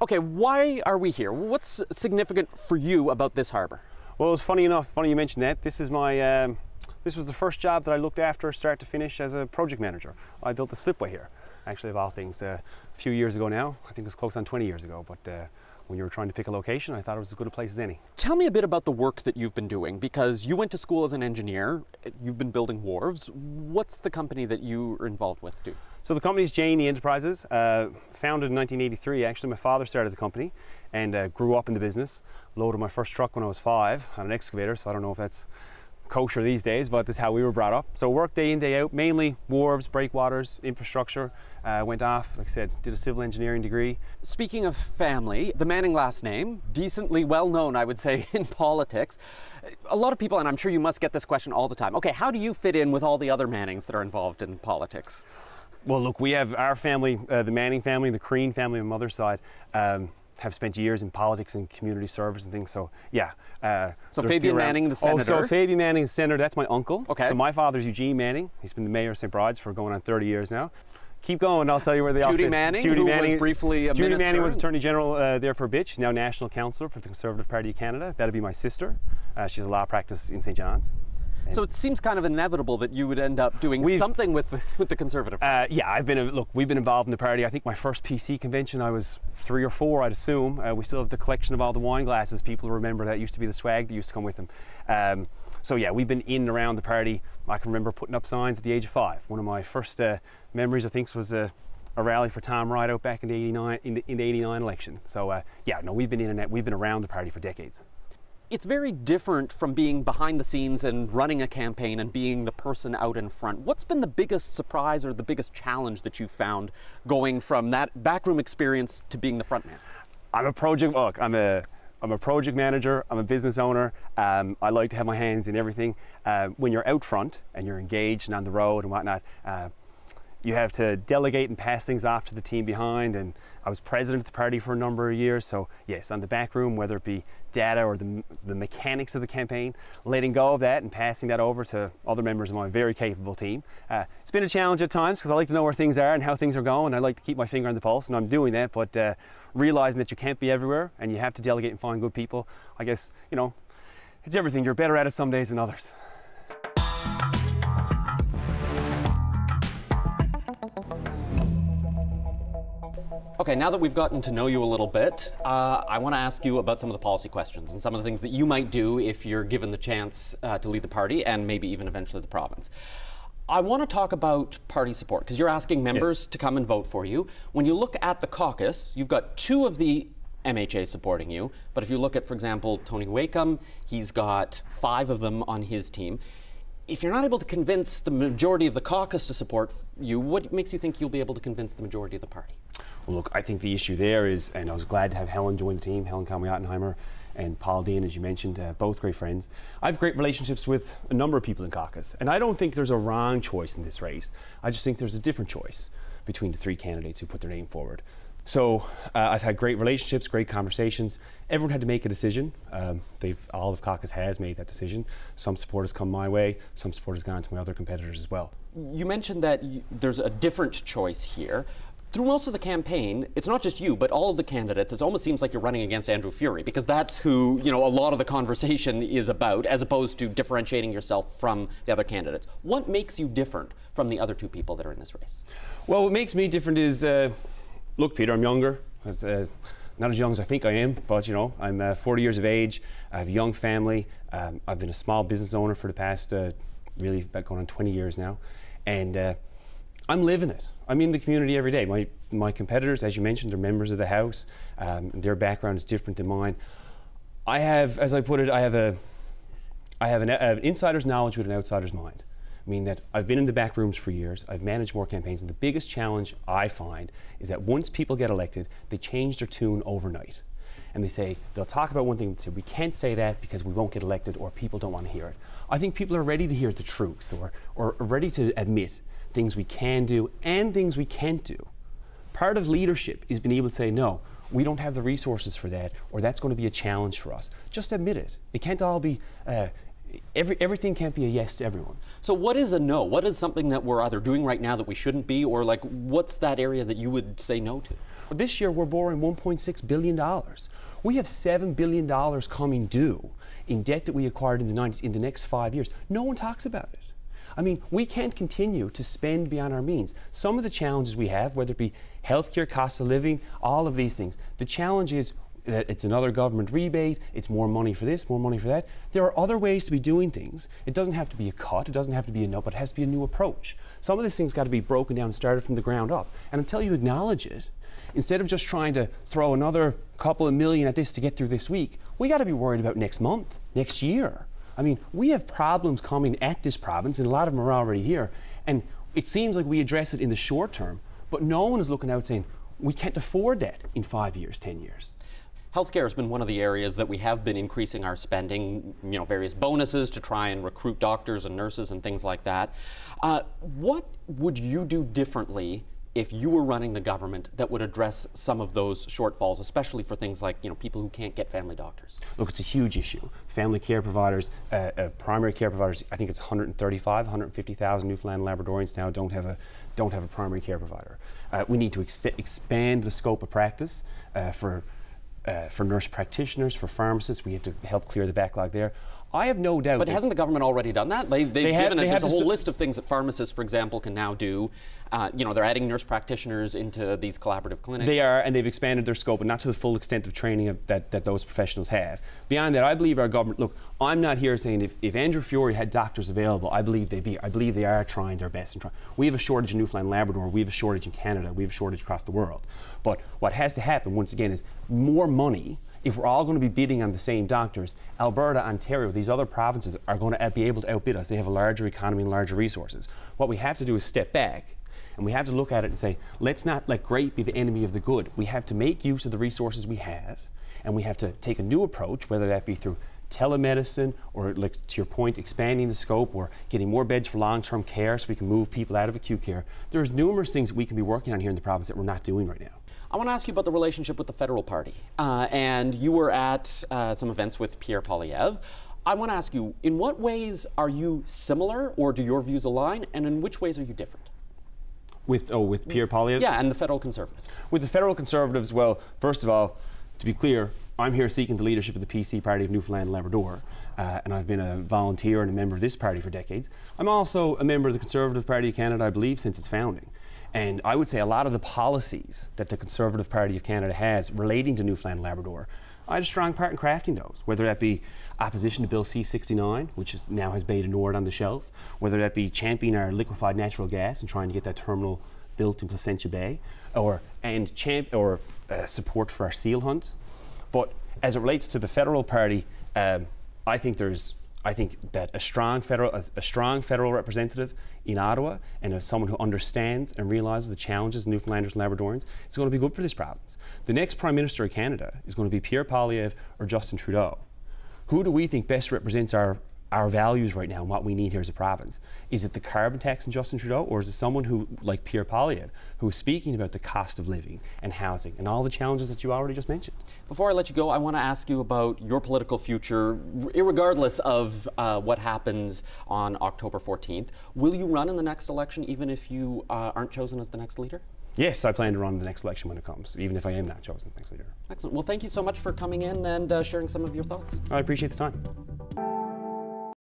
Okay, why are we here? What's significant for you about this harbour? Well, it's funny you mentioned that. This is my, this was the first job that I looked after start to finish as a project manager. I built the slipway here, actually of all things, a few years ago now. I think it was close on 20 years ago, but when you were trying to pick a location, I thought it was as good a place as any. Tell me a bit about the work that you've been doing, because you went to school as an engineer, you've been building wharves. What's the company that you are involved with do? So the company is J&E Enterprises, founded in 1983 actually. My father started the company and grew up in the business. Loaded my first truck when I was 5 on an excavator, so I don't know if that's kosher these days, but that's how we were brought up. So worked day in, day out, mainly wharves, breakwaters, infrastructure. Went off, like I said, did a civil engineering degree. Speaking of family, the Manning last name, decently well known, I would say, in politics. A lot of people, and I'm sure you must get this question all the time, okay, how do you fit in with all the other Mannings that are involved in politics? Well, look, we have our family, the Manning family, the Crean family on my mother's side, have spent years in politics and community service and things, so yeah. So Fabian Manning, the senator. Oh, so Fabian Manning, the senator, that's my uncle. Okay. So my father's Eugene Manning. He's been the mayor of St. Bride's for going on 30 years now. Keep going, I'll tell you where they all fit. Judy Manning, who was briefly a Judy minister. Manning was Attorney General there for a bit. She's now National Councillor for the Conservative Party of Canada. That'd be my sister. She has a law practice in St. John's. So it seems kind of inevitable that you would end up doing something with the Conservative Party. Yeah, we've been involved in the party. I think my first PC convention, I was 3 or 4, I'd assume. We still have the collection of all the wine glasses. People remember that used to be the swag that used to come with them. So yeah, we've been in and around the party. I can remember putting up signs at the age of 5. One of my first memories, I think, was a rally for Tom Rideout back in the '89 in the '89 election. So yeah, no, we've been in and out. We've been around the party for decades. It's very different from being behind the scenes and running a campaign and being the person out in front. What's been the biggest surprise or the biggest challenge that you found going from that backroom experience to being the front man? I'm a project manager, I'm a business owner. I like to have my hands in everything. When you're out front and you're engaged and on the road and whatnot, you have to delegate and pass things off to the team behind, and I was president of the party for a number of years, so yes, on the back room, whether it be data or the mechanics of the campaign, letting go of that and passing that over to other members of my very capable team. It's been a challenge at times because I like to know where things are and how things are going. I like to keep my finger on the pulse, and I'm doing that, but realizing that you can't be everywhere and you have to delegate and find good people, I guess, you know, it's everything. You're better at it some days than others. Okay, now that we've gotten to know you a little bit, I want to ask you about some of the policy questions and some of the things that you might do if you're given the chance to lead the party and maybe even eventually the province. I want to talk about party support because you're asking members to come and vote for you. When you look at the caucus, you've got 2 of the MHA supporting you, but if you look at, for example, Tony Wakeham, he's got 5 of them on his team. If you're not able to convince the majority of the caucus to support you, what makes you think you'll be able to convince the majority of the party? Well, look, I think the issue there is, and I was glad to have Helen join the team, Helen Conway-Ottenheimer and Paul Dean, as you mentioned, both great friends. I have great relationships with a number of people in caucus, and I don't think there's a wrong choice in this race. I just think there's a different choice between the 3 candidates who put their name forward. So I've had great relationships, great conversations. Everyone had to make a decision. All of caucus has made that decision. Some support has come my way, some support has gone to my other competitors as well. You mentioned that there's a different choice here. Through most of the campaign, it's not just you, but all of the candidates, it almost seems like you're running against Andrew Furey because that's who, you know, a lot of the conversation is about, as opposed to differentiating yourself from the other candidates. What makes you different from the other 2 people that are in this race? Well, what makes me different is, look, Peter, I'm younger. Not as young as I think I am, but you know, I'm 40 years of age. I have a young family. I've been a small business owner for the past, really about going on 20 years now. And I'm living it. I'm in the community every day. My competitors, as you mentioned, are members of the House. Their background is different than mine. I have, as I put it, I have an insider's knowledge with an outsider's mind. I mean that I've been in the back rooms for years. I've managed more campaigns, and the biggest challenge I find is that once people get elected, they change their tune overnight. And they say, they'll talk about one thing, they say, we can't say that because we won't get elected or people don't want to hear it. I think people are ready to hear the truth or ready to admit things we can do and things we can't do. Part of leadership is being able to say, no, we don't have the resources for that, or that's going to be a challenge for us. Just admit it. It can't all be, everything can't be a yes to everyone. So what is a no? What is something that we're either doing right now that we shouldn't be, or like what's that area that you would say no to? This year we're borrowing $1.6 billion. We have $7 billion coming due in debt that we acquired in the 90s in the next 5 years. No one talks about it. I mean, we can't continue to spend beyond our means. Some of the challenges we have, whether it be healthcare, cost of living, all of these things, the challenge is that it's another government rebate, it's more money for this, more money for that. There are other ways to be doing things. It doesn't have to be a cut, it doesn't have to be a no, but it has to be a new approach. Some of these things got to be broken down and started from the ground up. And until you acknowledge it, instead of just trying to throw another couple of million at this to get through this week, we got to be worried about next month, next year. I mean, we have problems coming at this province, and a lot of them are already here. And it seems like we address it in the short term, but no one is looking out saying, we can't afford that in 5 years, 10 years. Healthcare has been one of the areas that we have been increasing our spending, various bonuses to try and recruit doctors and nurses and things like that. What would you do differently if you were running the government that would address some of those shortfalls, especially for things like people who can't get family doctors? Look, it's a huge issue. Family care providers, primary care providers, I think it's 150,000 Newfoundland Labradorians now don't have a primary care provider. We need to expand the scope of practice for nurse practitioners, for pharmacists. We have to help clear the backlog there. I have no doubt. But hasn't the government already done that? There's a whole list of things that pharmacists, for example, can now do. They're adding nurse practitioners into these collaborative clinics. They are, and they've expanded their scope, but not to the full extent of training that those professionals have. Beyond that, I believe our government, look, I'm not here saying if Andrew Fiore had doctors available, I believe they'd be. I believe they are trying their best. We have a shortage in Newfoundland Labrador, we have a shortage in Canada, we have a shortage across the world. But what has to happen, once again, is more money. If we're all going to be bidding on the same doctors, Alberta, Ontario, these other provinces are going to be able to outbid us. They have a larger economy and larger resources. What we have to do is step back, and we have to look at it and say, let's not let great be the enemy of the good. We have to make use of the resources we have, and we have to take a new approach, whether that be through telemedicine or, like to your point, expanding the scope or getting more beds for long-term care so we can move people out of acute care. There's numerous things that we can be working on here in the province that we're not doing right now. I want to ask you about the relationship with the federal party. And you were at some events with Pierre Poilievre. I want to ask you, in what ways are you similar, or do your views align, and in which ways are you different? With Pierre Poilievre? Yeah, and the federal Conservatives. With the federal Conservatives, well, first of all, to be clear, I'm here seeking the leadership of the PC party of Newfoundland and Labrador, and I've been a volunteer and a member of this party for decades. I'm also a member of the Conservative Party of Canada, I believe, since its founding. And I would say a lot of the policies that the Conservative Party of Canada has relating to Newfoundland and Labrador, I had a strong part in crafting those, whether that be opposition to Bill C-69, which now has Bay to Nord on the shelf, whether that be championing our liquefied natural gas and trying to get that terminal built in Placentia Bay, or support for our seal hunt. But as it relates to the federal party, I think that a strong federal representative in Ottawa, and as someone who understands and realises the challenges of Newfoundlanders and Labradorians, is going to be good for this province. The next Prime Minister of Canada is going to be Pierre Poilievre or Justin Trudeau. Who do we think best represents our values right now and what we need here as a province? Is it the carbon tax and Justin Trudeau, or is it someone who, like Pierre Poilievre, who is speaking about the cost of living and housing and all the challenges that you already just mentioned? Before I let you go, I want to ask you about your political future, irregardless of what happens on October 14th. Will you run in the next election, even if you aren't chosen as the next leader? Yes, I plan to run the next election when it comes, even if I am not chosen as the next leader. Excellent. Well, thank you so much for coming in and sharing some of your thoughts. I appreciate the time.